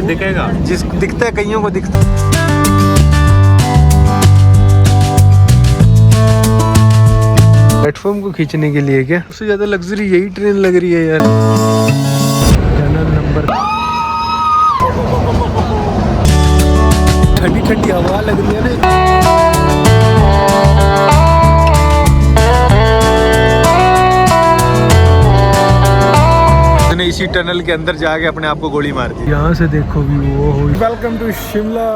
से दिखेगा, जिसको दिखता है कईयों को दिखता है। प्लेटफॉर्म को खींचने के लिए क्या सबसे ज्यादा लग्जरी यही ट्रेन लग रही है यार। टनल नंबर, ठंडी ठंडी हवा लग रही है ना। इसी टनल के अंदर जाके अपने आप को गोली मार दी। यहाँ से देखो भी वो हो। Welcome to Shimla.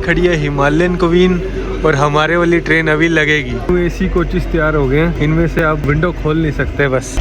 खड़ी है हिमालयन क्वीन और हमारे वाली ट्रेन अभी लगेगी। तो एसी कोचेस तैयार हो गए हैं, इनमें से आप विंडो खोल नहीं सकते बस।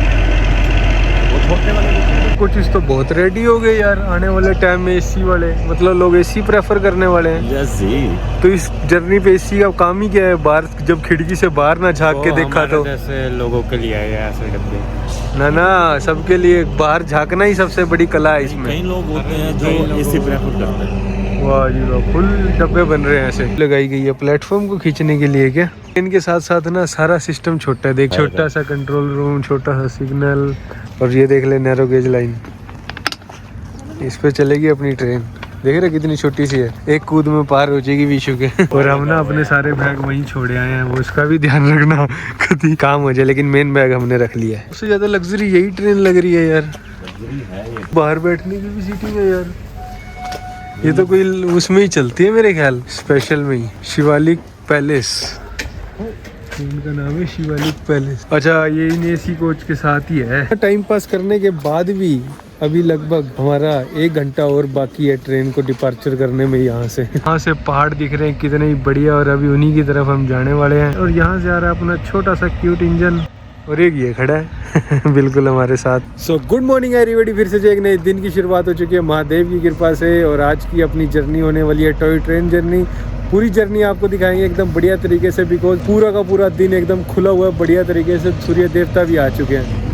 कोचेस तो बहुत रेडी हो गए यार, आने वाले टाइम में एसी वाले, मतलब लोग एसी प्रेफर करने वाले हैं। तो इस जर्नी पे एसी का काम ही क्या है, बाहर जब खिड़की से बाहर ना झांक के देखा तो ऐसे लोगों के लिए है ऐसे डब्बे ना सबके लिए बाहर झांकना ही सबसे बड़ी कला है इसमें। कई लोग होते हैं जो एसी प्रेफर करते हैं। वाह जी वाह, फुल डब्बे बन रहे हैं ऐसे। लगाई गई है प्लेटफॉर्म को खींचने के लिए क्या। इनके साथ साथ ना सारा सिस्टम छोटा है, देख छोटा सा कंट्रोल रूम, छोटा सा सिग्नल, और ये देख ले नैरो गेज लाइन, इस पे चलेगी अपनी ट्रेन। देख रहे कितनी छोटी सी है, एक कूद में पार हो जाएगी विशु के। और हम ना अपने सारे बैग वहीं छोड़े आए हैं, वो उसका भी ध्यान रखना कभी काम हो जाए, लेकिन मेन बैग हमने रख लिया है। सबसे ज्यादा लग्जरी यही ट्रेन लग रही है यार। बाहर बैठने की भी सीटिंग है यार, ये तो कोई उसमें ही चलती है मेरे ख्याल, स्पेशल में ही। शिवालिक पैलेस इनका नाम है, शिवालिक पैलेस। अच्छा, ये इन एसी कोच के साथ ही है। टाइम पास करने के बाद भी अभी लगभग हमारा 1 घंटा और बाकी है ट्रेन को डिपार्चर करने में। यहाँ से पहाड़ दिख रहे हैं कितने ही बढ़िया, और अभी उन्हीं की तरफ हम जाने वाले हैं। और यहाँ से आ रहा है अपना छोटा सा क्यूट इंजन, और एक ये खड़ा है बिल्कुल हमारे साथ। सो गुड मॉर्निंग एवरीबॉडी, फिर से एक नए दिन की शुरुआत हो चुकी है महादेव की कृपा से। और आज की अपनी जर्नी होने वाली है टॉय ट्रेन जर्नी। पूरी जर्नी आपको दिखाएंगे एकदम बढ़िया तरीके से, बिकॉज पूरा का पूरा दिन एकदम खुला हुआ है बढ़िया तरीके से। सूर्य देवता भी आ चुके हैं।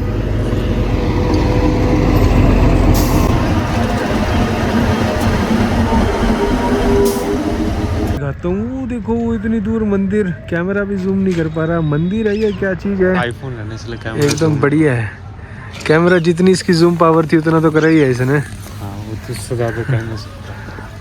तो वो देखो वो इतनी दूर मंदिर, कैमरा भी जूम नहीं कर पा रहा। मंदिर है या क्या चीज है, आईफोन लेने से कैमरा एकदम बढ़िया है। कैमरा जितनी इसकी जूम पावर थी उतना तो करा ही है इसने। हाँ, वो तो सजा के कहने से।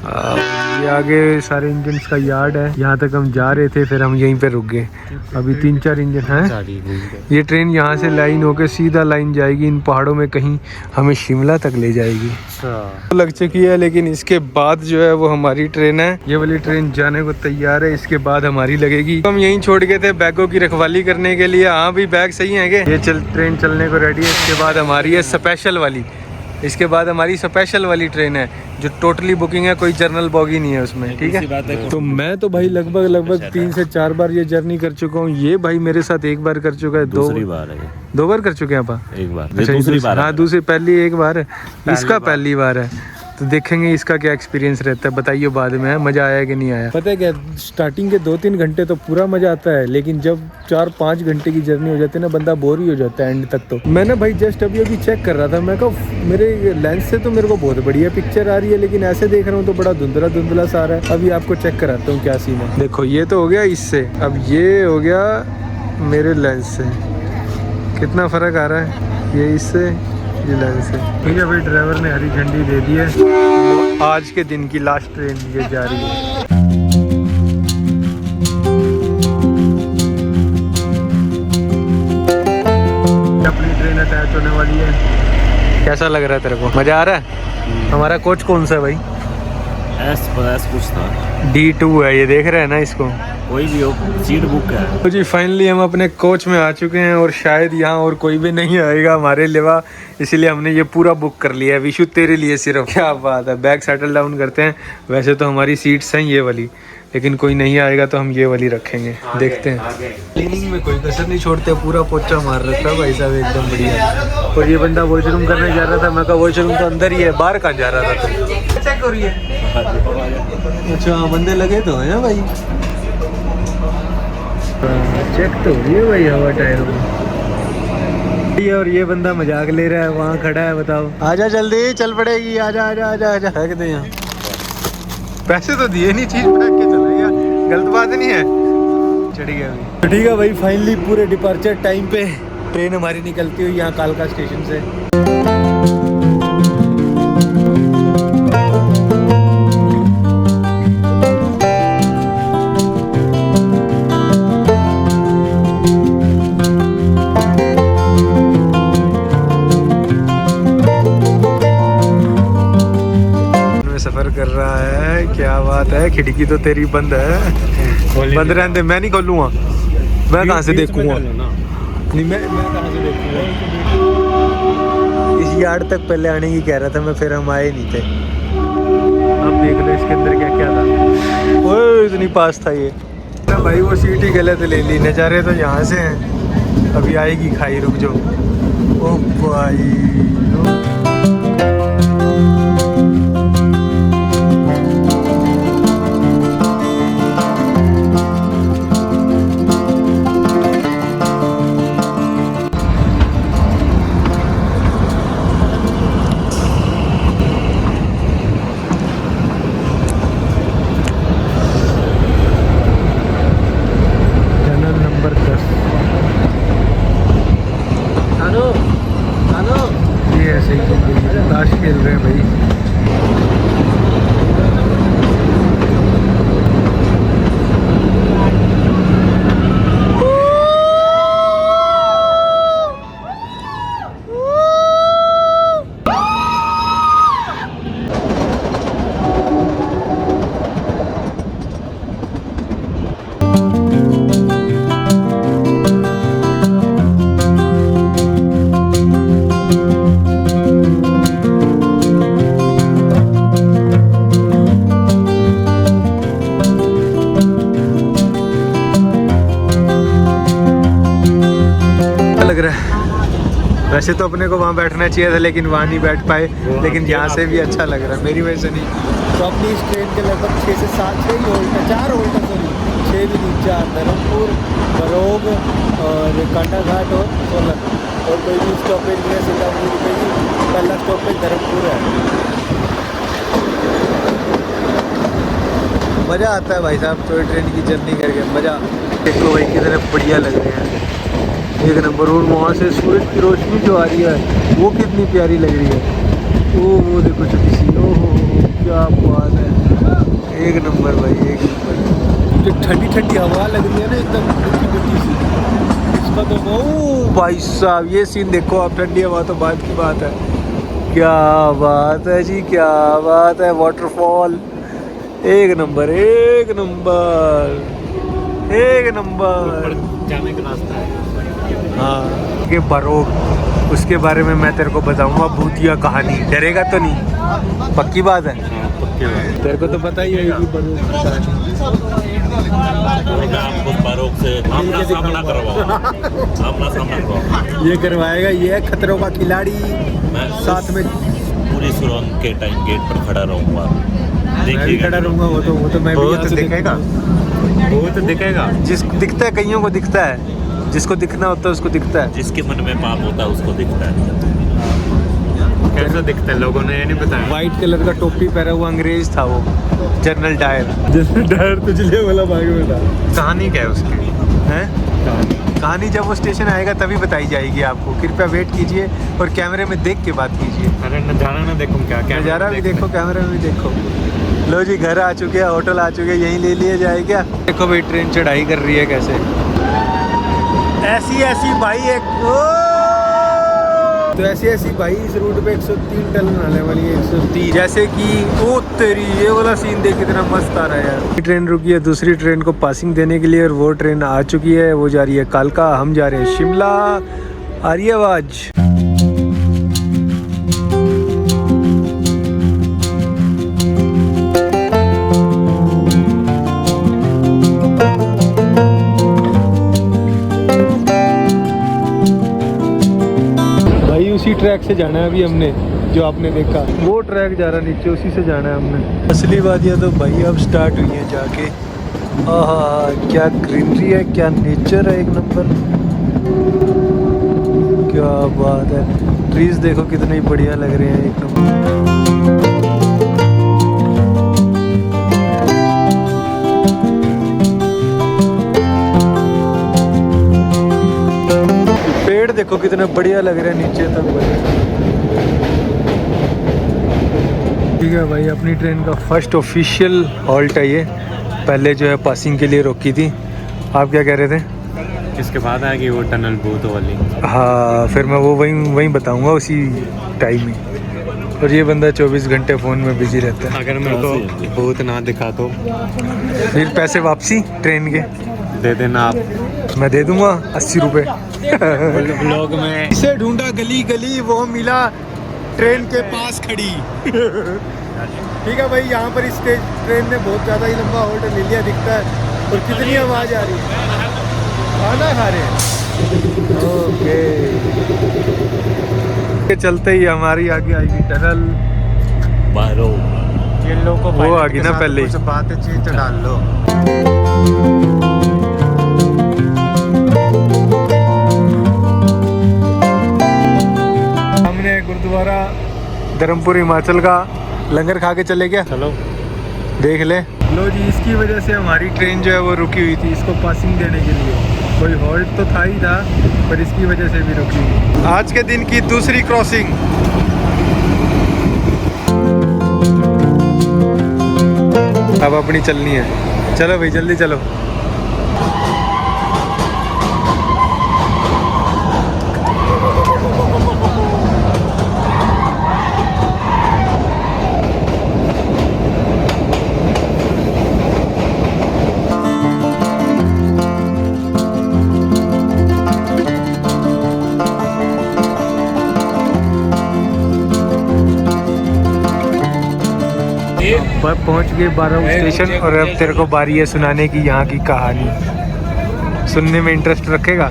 ये आगे सारे इंजन का यार्ड है, यहाँ तक हम जा रहे थे, फिर हम यहीं पे रुक गए। अभी 3-4 इंजन हैं। ये ट्रेन यहाँ से लाइन होकर सीधा लाइन जाएगी इन पहाड़ों में, कहीं हमें शिमला तक ले जाएगी। तो लग चुकी है, लेकिन इसके बाद जो है वो हमारी ट्रेन है। ये वाली ट्रेन जाने को तैयार है, इसके बाद हमारी लगेगी। तो हम यहीं छोड़ गए थे बैगों की रखवाली करने के लिए। हाँ भी बैग सही है क्या? ये ट्रेन चलने को रेडी है। इसके बाद हमारी है स्पेशल वाली, इसके बाद हमारी स्पेशल वाली ट्रेन है जो टोटली बुकिंग है, कोई जर्नल बॉगी नहीं है उसमें। ठीक है, तो मैं तो भाई लगभग 3 से 4 बार ये जर्नी कर चुका हूँ। ये भाई मेरे साथ 1 बार कर चुका है, 2 बार कर चुके हैं आप? 1 बार। अच्छा, दूसरी बार। हाँ, दूसरी, पहली 1 बार है, इसका पहली बार है। तो देखेंगे इसका क्या एक्सपीरियंस रहता है, बताइए बाद में मजा आया कि नहीं आया। पता है क्या, स्टार्टिंग के 2-3 घंटे तो पूरा मजा आता है, लेकिन जब 4-5 घंटे की जर्नी हो जाती है ना, बंदा बोर ही हो जाता है एंड तक। तो मैं ना भाई जस्ट अभी चेक कर रहा था, मैं कहा मेरे लेंस से तो मेरे को बहुत बढ़िया पिक्चर आ रही है, लेकिन ऐसे देख रहा हूँ तो बड़ा धुंधला सा आ रहा है। अभी आपको चेक कराता हूँ क्या सीन है। देखो ये तो हो गया इससे, अब ये हो गया मेरे लेंस से, कितना फर्क आ रहा है ये इससे ये लेंस से। ठीक है भाई, ड्राइवर ने हरी झंडी दे दी है, तो आज के दिन की लास्ट ट्रेन ये जा रही है। अपनी ट्रेन अटैच होने वाली है। कैसा लग रहा है तेरे को, मजा आ रहा है? हमारा कोच कौन सा है भाई? एस कुछ था, D2 है, ये देख रहे हैं ना इसको, कोई भी हो सीट बुक है। तो जी फाइनली हम अपने कोच में आ चुके हैं, और शायद यहाँ और कोई भी नहीं आएगा हमारे लेवा, इसीलिए हमने ये पूरा बुक कर लिया है विशु तेरे लिए सिर्फ। क्या बात है, बैग सेटल डाउन करते हैं। वैसे तो हमारी सीट्स हैं ये वाली, लेकिन कोई नहीं आएगा तो हम ये वाली रखेंगे। देखते हैं, क्लीनिंग में कोई कसर नहीं छोड़ते, पूरा पोछा मार रखा है भाई साहब एकदम बढ़िया। और ये बंदा वॉशरूम करने जा रहा था, मैं कहा वॉशरूम तो अंदर ही है, बाहर कहाँ जा रहा था? तो चेक हो रही है। अच्छा, बंदे लगे तो हैं भाई, चेक तो हो रही है भाई हवा टायरों में। और ये बंदा मजाक ले रहा है, वहाँ खड़ा है, बताओ। आजा जल्दी, चल पड़ेगी, आजा आजा आजा आजा। फेंक दे यहाँ, पैसे तो दिए नहीं, चीज फेंक के चला गया, गलत बात नहीं है। चढ़ गया अभी। तो ठीक है भाई, फाइनली पूरे डिपार्चर टाइम पे ट्रेन हमारी निकलती हुई यहाँ कालका स्टेशन से। सफर कर रहा है, क्या बात है। खिड़की तो तेरी बंद है। बंद रहने दे, मैं नहीं खोलूंगा। मैं कहाँ से देखूंगा? नहीं, मैं कहाँ से देखूंगा? इस यार्ड तक पहले आने की कह रहा था मैं, फिर हम आए नहीं थे। अब देख लो इसके अंदर क्या क्या था। ओए इतनी पास था ये ना भाई, वो सीट ही गलत ले ली। नज़ारे तो यहाँ से हैं, अभी आएगी खाई, रुक जाओ। ओ भाई ताश खेल रहे हैं भाई। लग रहा है वैसे तो अपने को वहाँ बैठना चाहिए था, लेकिन वहाँ नहीं बैठ पाए। लेकिन यहाँ से भी अच्छा लग रहा है, मेरी वजह से नहीं। तो अपनी इस ट्रेन के लगभग 6 से 7 6 ही होल्डर, 4 होल्डर सॉरी 6 भी नहीं, 4 धर्मपुर, बरोग और कांडाघाट और सोलन, और कोई भी स्टॉपेज नहीं है। सीधा नहीं रुकेगी, पहला स्टॉपेज धर्मपुर है। मज़ा आता है भाई साहब, टॉय ट्रेन की जर्नी करके मज़ा। देखो भाई कितने बढ़िया लग रहे हैं, एक नंबर। और वहाँ से सूरज की रोशनी जो आ रही है वो कितनी प्यारी लग रही है। वो देखो छोटी सी, ओहो क्या बात है, एक नंबर भाई, एक नंबर। जो ठंडी ठंडी हवा लग रही है ना, एकदम मिट्टी मिट्टी सी, इसका तो ओ भाई साहब ये सीन देखो आप, ठंडी हवा तो बात की बात है। क्या बात है जी, क्या बात है। वाटरफॉल एक नंबर, एक नंबर, एक नंबर। जाने का रास्ता है। हाँ ये बरोग, उसके बारे में मैं तेरे को बताऊंगा भूतिया कहानी। डरेगा तो नहीं? पक्की बात है? पक्की बात। तेरे को तो पता ही है कि बरोग की कहानी। मैं आपको बरोग से आमना सामना करवाऊंगा, आमना सामना करवाऊंगा। ये करवाएगा, ये है खतरों का खिलाड़ी। मैं साथ में पूरी सुरंग के टाइम गेट पर खड़ा रहूंगा, मैं भी खड़ा रहूंगा। वो तो मैं भी यहाँ से दिखेगा, वो तो दिखेगा। जिसको दिखता है, कईयों को दिखता है, जिसको दिखना होता है उसको दिखता है। जिसके मन में पाप होता है उसको दिखता है। कैसा दिखता है लोगों ने ये नहीं बताया। वाइट कलर का टोपी पहना हुआ अंग्रेज था वो, जनरल डायर। जनरल डायर तो जलिया वाला बाग में था। कहानी क्या है उसकी? है कहानी जब वो स्टेशन आएगा तभी बताई जाएगी आपको। कृपया वेट कीजिए और कैमरे में देख के बात कीजिए। अरे नजारा ना देखो, क्या क्या नज़ारा भी देखो, कैमरे में भी देखो। लो जी घर आ चुके हैं, होटल आ चुके हैं, यहीं ले लिया जाए क्या? देखो भाई ट्रेन चढ़ाई कर रही है कैसे, ऐसी ऐसी भाई एक तो ऐसी ऐसी भाई इस रूट पे 103 टन आने वाली है, 130। जैसे कि ओ तेरी, ये वाला सीन देख कितना मस्त आ रहा है यार। ट्रेन रुकी है दूसरी ट्रेन को पासिंग देने के लिए, और वो ट्रेन आ चुकी है, वो जा रही है कालका, हम जा रहे हैं शिमला। आ रही है आवाज? उसी ट्रैक से जाना है अभी हमने, जो आपने देखा वो ट्रैक जा रहा है नीचे, उसी से जाना है हमने। असली वादियाँ तो भाई अब स्टार्ट हुई हैं जाके। आहा क्या ग्रीनरी है, क्या नेचर है, एक नंबर। क्या बात है, ट्रीज देखो कितने बढ़िया लग रहे हैं, एक नंबर। पेड़ देखो कितने बढ़िया लग रहे हैं नीचे तक। ठीक है भाई, अपनी ट्रेन का फर्स्ट ऑफिशियल हॉल्ट है ये। पहले जो है पासिंग के लिए रोकी थी। आप क्या कह रहे थे? इसके बाद आएगी वो टनल भूत वाली। हाँ, फिर मैं वो वहीं बताऊंगा उसी टाइम में। और ये बंदा 24 घंटे फ़ोन में बिजी रहता है। अगर मेरे को भूत ना दिखा तो फिर पैसे वापसी ट्रेन के दे देना आप। मैं दे दूंगा 80 रुपये। ब्लॉग में इसे ढूंढा गली गली, वो मिला ट्रेन के पास खड़ी। ठीक है भाई, यहाँ पर इस ट्रेन ने बहुत ज़्यादा ही लंबा होल्ड ले लिया दिखता है। और कितनी आवाज़ आ रही है, खाना खा रहे हैं। ओके, चलते ही हमारी आगे आएगी टनल। बारो ये लोग को वो आ गई ना पहले ही। कुछ बातचीत डाल लो। हमने गुरुद्वारा धर्मपुर हिमाचल का लंगर खा के चले गया। चलो देख ले लो जी, इसकी वजह से हमारी ट्रेन जो है वो रुकी हुई थी इसको पासिंग देने के लिए। कोई हॉल्ट तो था ही था, पर इसकी वजह से भी रुकी हुई। आज के दिन की दूसरी क्रॉसिंग। अब अपनी चलनी है। चलो भाई जल्दी चलो। अब पहुंच गए बारह स्टेशन और अब तेरे को बारी है सुनाने की यहाँ की कहानी। सुनने में इंटरेस्ट रखेगा?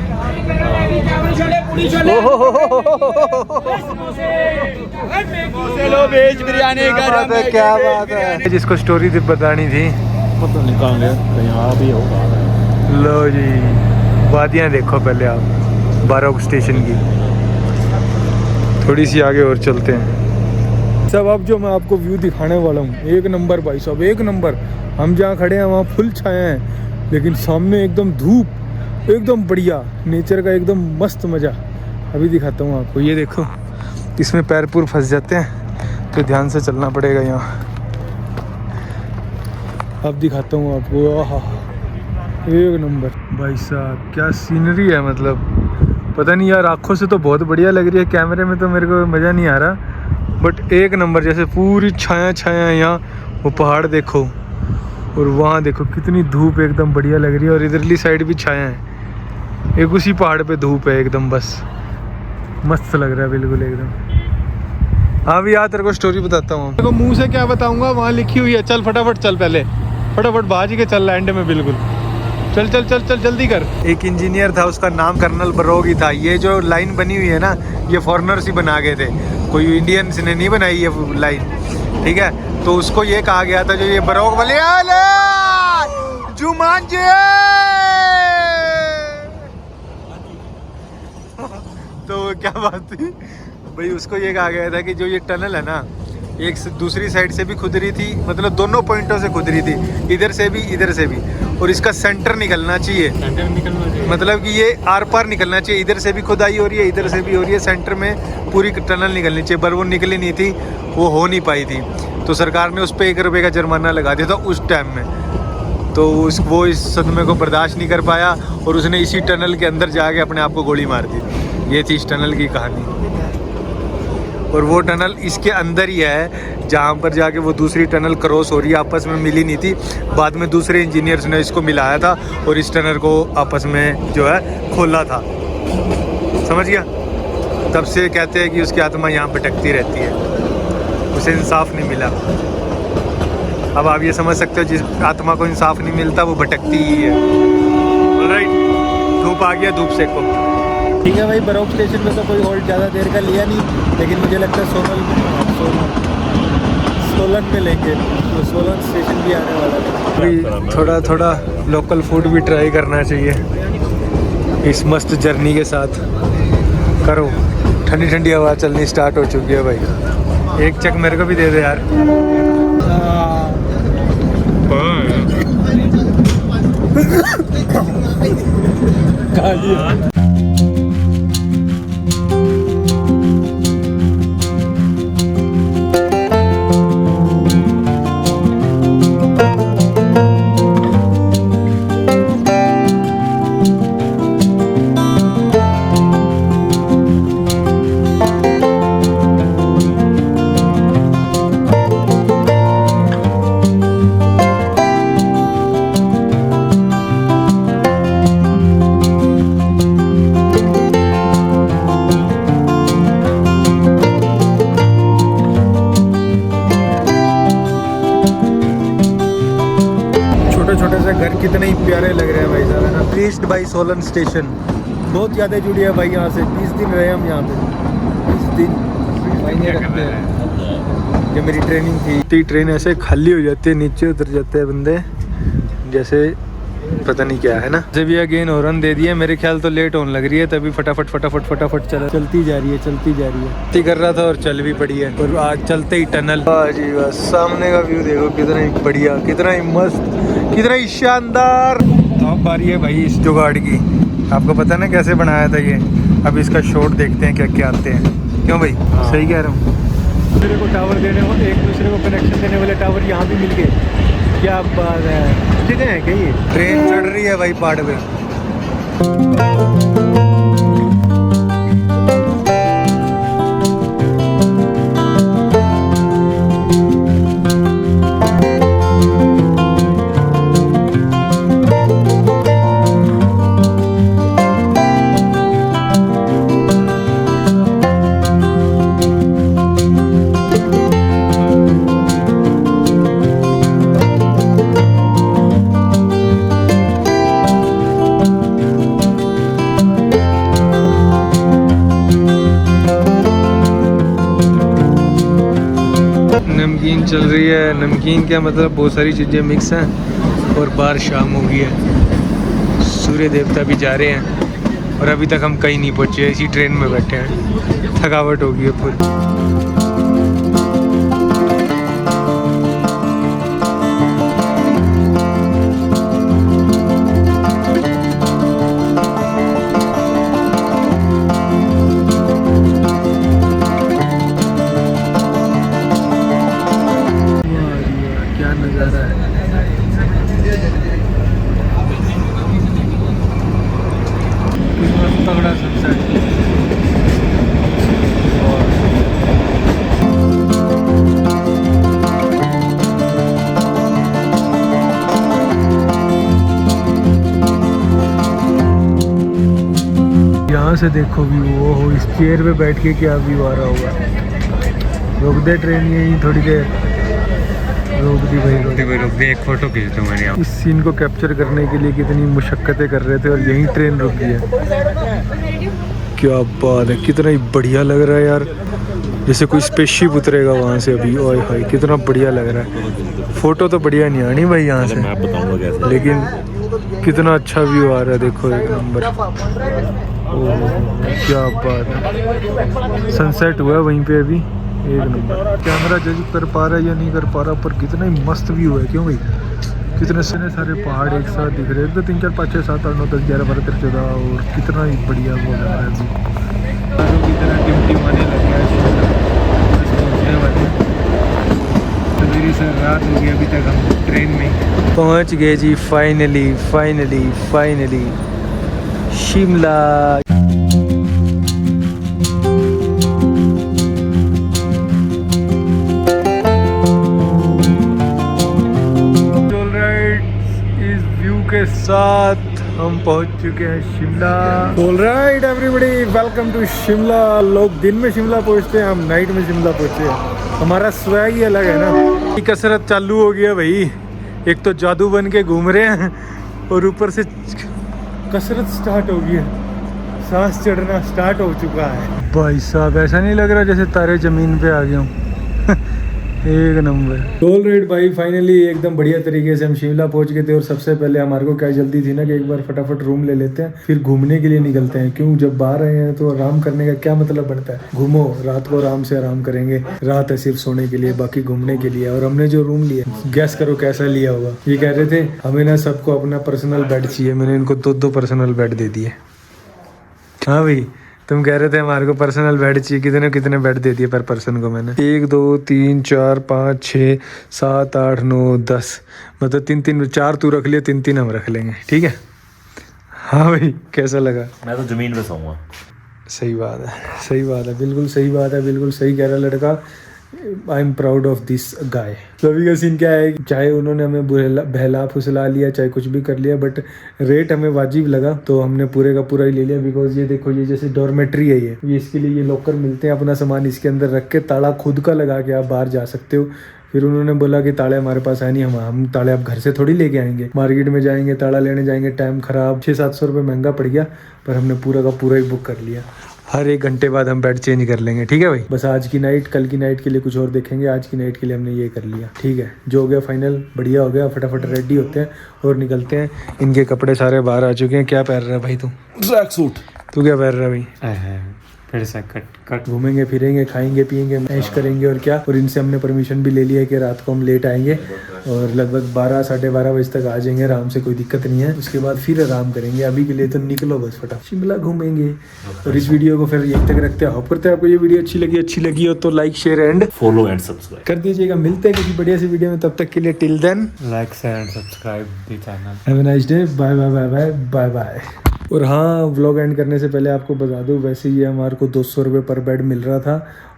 चलो वेज बिरयानी क्या बात है। जिसको स्टोरी बतानी थी पता नहीं कहाँ गया, कहीं आ भी होगा। लो जी, वादियाँ देखो पहले आप 12 स्टेशन की। थोड़ी सी आगे और चलते हैं सब। अब जो मैं आपको व्यू दिखाने वाला हूँ, एक नंबर भाई साहब, एक नंबर। हम जहाँ खड़े हैं वहाँ फुल छाया है, लेकिन सामने एकदम धूप, एकदम बढ़िया नेचर का एकदम मस्त मज़ा। अभी दिखाता हूँ आपको, ये देखो। इसमें पैर पूर फंस जाते हैं तो ध्यान से चलना पड़ेगा यहाँ। अब दिखाता हूँ आपको। आहा, एक नंबर भाई साहब, क्या सीनरी है। मतलब पता नहीं यार, आँखों से तो बहुत बढ़िया लग रही है, कैमरे में तो मेरे को मज़ा नहीं आ रहा, बट एक नंबर। जैसे पूरी छाया छाया है यहाँ। वो पहाड़ देखो और वहाँ देखो कितनी धूप एकदम बढ़िया लग रही है। और इधरली साइड भी छाया है, एक उसी पहाड़ पे धूप है एकदम, बस मस्त लग रहा है बिल्कुल एकदम। हाँ भी यार, तेरे को स्टोरी बताता हूँ। तेरे को मुँह से क्या बताऊँगा, वहाँ लिखी हुई है। चल फटाफट चल, पहले फटाफट भाज के चल लैंड में बिल्कुल। चल चल चल चल जल्दी कर। एक इंजीनियर था, उसका नाम कर्नल बरोग ही था। ये जो लाइन बनी हुई है ना, ये फॉरेनर्स ही बना गए थे, कोई इंडियंस ने नहीं बनाई ये लाइन। ठीक है, तो उसको ये कहा गया था, जो ये बरोग वाले जुमान जी तो क्या बात थी भाई, उसको ये कहा गया था कि जो ये टनल है ना, एक से दूसरी साइड से भी खुद रही थी, मतलब दोनों पॉइंटों से खुद रही थी, इधर से भी इधर से भी। और इसका सेंटर निकलना चाहिए, मतलब कि ये आर पार निकलना चाहिए। इधर से भी खुदाई हो रही है, इधर से भी हो रही है, सेंटर में पूरी टनल निकलनी चाहिए, पर वो निकली नहीं थी, वो हो नहीं पाई थी। तो सरकार ने उस पर 1 रुपये का जुर्माना लगा दिया था उस टाइम में। तो वो इस सदमे को बर्दाश्त नहीं कर पाया और उसने इसी टनल के अंदर जाके अपने आप को गोली मार दी। ये थी इस टनल की कहानी। और वो टनल इसके अंदर ही है, जहाँ पर जाके वो दूसरी टनल क्रॉस हो रही है। आपस में मिली नहीं थी, बाद में दूसरे इंजीनियर्स ने इसको मिलाया था और इस टनल को आपस में जो है खोला था। समझ गया? तब से कहते हैं कि उसकी आत्मा यहाँ भटकती रहती है, उसे इंसाफ नहीं मिला। अब आप ये समझ सकते हो, जिस आत्मा को इंसाफ नहीं मिलता वो भटकती ही है। ऑलराइट, धूप आ गया, धूप सेको। ठीक है भाई, बरोग स्टेशन में तो कोई होल्ड ज़्यादा देर का लिया नहीं, लेकिन मुझे लगता है सोलन में लेंगे, तो सोलन स्टेशन भी आने वाला है। अभी थोड़ा थोड़ा लोकल फूड भी ट्राई करना चाहिए इस मस्त जर्नी के साथ। करो, ठंडी ठंडी हवा चलनी स्टार्ट हो चुकी है भाई। एक चक मेरे को भी दे दे यार। कितने ही प्यारे लग रहे हैं भाई साहब, है ना। Reached by Solan station. बहुत यादें जुड़ी है भाई यहाँ से। 20 दिन रहे हम यहाँ पे, 20 दिन महीने रखते हैं। ये मेरी ट्रेनिंग थी। ट्रेन ऐसे खाली हो जाती है, नीचे उतर जाते हैं बंदे, जैसे पता नहीं क्या है ना। जब ये अगेन हॉर्न दे दिया, मेरे ख्याल तो लेट होने लग रही है, तभी फटाफट चलती जा रही है, चलती जा रही है। कर रहा था और चल भी पड़ी है। और आज चलते ही टनल। जी बस सामने का व्यू देखो, कितना ही बढ़िया, कितना ही मस्त, कितना ही शानदार। तो अब बारी है भाई इस जुगाड़ की। आपको पता ना कैसे बनाया था ये। अब इसका शॉट देखते हैं क्या क्या आते हैं। क्यों भाई? सही कह रहा हूँ। दूसरे को टावर देने वाले, एक दूसरे को कनेक्शन देने वाले टावर यहाँ भी मिल गए। क्या बात है, जगह है क्या ये? ट्रेन चढ़ रही है भाई पहाड़ पे। नमकीन चल रही है। नमकीन क्या मतलब, बहुत सारी चीज़ें मिक्स हैं। और बाहर शाम हो गई है, सूर्य देवता भी जा रहे हैं और अभी तक हम कहीं नहीं पहुँचे, इसी ट्रेन में बैठे हैं। थकावट हो गई है पूरी। तगड़ा सनसेट। यहाँ से देखो व्यू, वो हो इस चेयर पे बैठ के क्या व्यू आ रहा होगा। रोक दे ट्रेन यहीं थोड़ी देर, रोक दी भाई, एक फोटो खींच दो मैंने। इस सीन को कैप्चर करने के लिए कितनी मुशक्कतें कर रहे थे और यहीं ट्रेन रुक गई है। क्या बात है, कितना ही बढ़िया लग रहा है यार, जैसे कोई स्पेसशिप उतरेगा वहाँ से अभी। ओए हाय कितना बढ़िया लग रहा है। फोटो तो बढ़िया नहीं आनी भाई यहाँ से, मैं बताऊंगा कैसे, लेकिन कितना अच्छा व्यू आ रहा है। देखो एक नंबर। ओह क्या बात है, सनसेट हुआ है वहीं पे अभी, एक नंबर। कैमरा जज कर पा रहा है या नहीं कर पा रहा, पर कितना ही मस्त व्यू है। क्यों भाई? कितने सारे पहाड़ एक साथ दिख रहे हैं। 1 2 3 4 5 6 7 8 9 10 11 12 13 14 और कितना ही बढ़िया वो लग रहा है अभी। की तरह टिमटिमाने लग गया है। पहुँचने वाले सवेरे से रात हो गई, अभी तक हम ट्रेन में पहुँच गए जी। फाइनली शिमला। के साथ हम पहुंच चुके हैं Shimla. Alright everybody, welcome to Shimla. लोग दिन में शिमला पहुंचते हैं, हम नाइट में शिमला पहुंचे हैं। हमारा स्वैग ही अलग है ना। कसरत चालू हो गया भाई, एक तो जादू बन के घूम रहे हैं और ऊपर से कसरत स्टार्ट हो गई है, सांस चढ़ना स्टार्ट हो चुका है। भाई साहब ऐसा नहीं लग रहा जैसे तारे जमीन पे आ गया हूँ। एक नंबर। ऑलराइट भाई, फाइनली एकदम बढ़िया तरीके से हम शिमला पहुंच गए थे। और सबसे पहले हमारे को क्या जल्दी थी ना कि एक बार फटाफट रूम ले लेते हैं, फिर घूमने के लिए निकलते हैं। क्यों, जब बाहर आए हैं तो आराम करने का क्या मतलब बनता है। घूमो, रात को आराम से आराम करेंगे। रात है सिर्फ सोने के लिए, बाकी घूमने के लिए। और हमने जो रूम लिया, गैस करो कैसा लिया होगा। ये कह रहे थे हमें ना सबको अपना पर्सनल बेड चाहिए, मैंने इनको 2 पर्सनल बेड दे दिए। हाँ भाई, तुम कह रहे थे हमारे को पर्सनल बेड चाहिए, कितने बेड दे दिए पर पर्सन को मैंने। 1 2 3 4 5 6 7 8 9 10, मतलब 3 4 तू रख लिया, 3 हम रख लेंगे, ठीक है। हाँ भाई कैसा लगा? मैं तो जमीन पे सोऊंगा। सही बात है, बिल्कुल सही बात है, बिल्कुल सही कह रहा लड़का। I am proud of this guy. तो अभी का सीन क्या है, चाहे उन्होंने हमें बहला फुसला लिया, चाहे कुछ भी कर लिया, बट रेट हमें वाजिब लगा तो हमने पूरे का पूरा ही ले लिया। बिकॉज ये देखो, ये जैसे डॉर्मेट्री है, ये इसके लिए ये लॉकर मिलते हैं, अपना सामान इसके अंदर रख के ताला खुद का लगा के आप बाहर जा सकते हो। फिर उन्होंने बोला कि ताले हमारे पास है नहीं, हम ताले आप घर से थोड़ी लेके आएंगे, मार्केट में जाएंगे ताला लेने जाएंगे, टाइम खराब, 600-700 रुपये महंगा पड़ गया, पर हमने पूरा का पूरा ही बुक कर लिया। हर 1 घंटे बाद हम बेड चेंज कर लेंगे, ठीक है भाई। बस आज की नाइट, कल की नाइट के लिए कुछ और देखेंगे, आज की नाइट के लिए हमने ये कर लिया, ठीक है। जो हो गया फाइनल, बढ़िया हो गया। फटाफट रेडी होते हैं और निकलते हैं। इनके कपड़े सारे बाहर आ चुके हैं। क्या पहन रहा है भाई तू? Track suit. तू क्या पहन रहा है भाई? फिर से कट घूमेंगे फिरेंगे, खाएंगे पिएंगे, ऐश करेंगे और क्या। और इनसे हमने परमिशन भी ले लिया है कि रात को हम लेट आएंगे और लगभग 12-12:30 बजे तक आ जाएंगे आराम से, कोई दिक्कत नहीं है। उसके बाद फिर आराम करेंगे। अभी के लिए तो निकलो बस फटाफट, शिमला घूमेंगे। और इस वीडियो को फिर यहीं तक रखते हैं। होप करते हैं आपको ये वीडियो अच्छी लगी हो तो like share and follow and subscribe कर दीजिएगा। मिलते हैं किसी बढ़िया सी वीडियो में, तब तक के लिए till then like share and subscribe the channel. Have a nice day. Bye bye bye bye bye bye. और हाँ, व्लॉग एंड करने से पहले आपको बता दूं, वैसे ये हमारे को 200 रुपये पर बेड मिल रहा था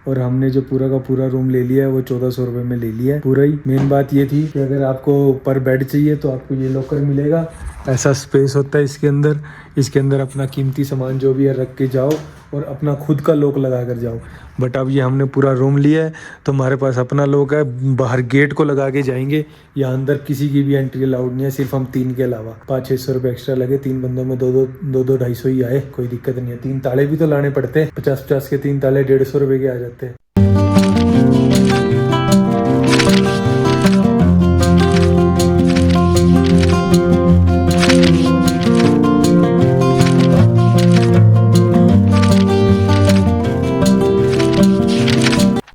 और हमने जो पूरा का पूरा रूम ले लिया है वो 1400 रुपये में ले लिया है पूरा ही। मेन बात ये थी कि अगर आपको पर बेड चाहिए तो आपको ये लॉकर मिलेगा। ऐसा स्पेस होता है इसके अंदर। इसके अंदर अपना कीमती सामान जो भी है रख के जाओ और अपना खुद का लॉक लगा कर जाओ। बट अब ये हमने पूरा रूम लिया है तो हमारे पास अपना लॉक है। बाहर गेट को लगा के जाएंगे, यहाँ अंदर किसी की भी एंट्री अलाउड नहीं है, सिर्फ हम 3 के अलावा। 500-600 रुपये एक्स्ट्रा लगे, 3 बंदों में 200-250 ही आए, कोई दिक्कत नहीं है। 3 ताले भी तो लाने पड़ते हैं, 50-50 के 3 ताले 150 रुपये के आ जाते हैं।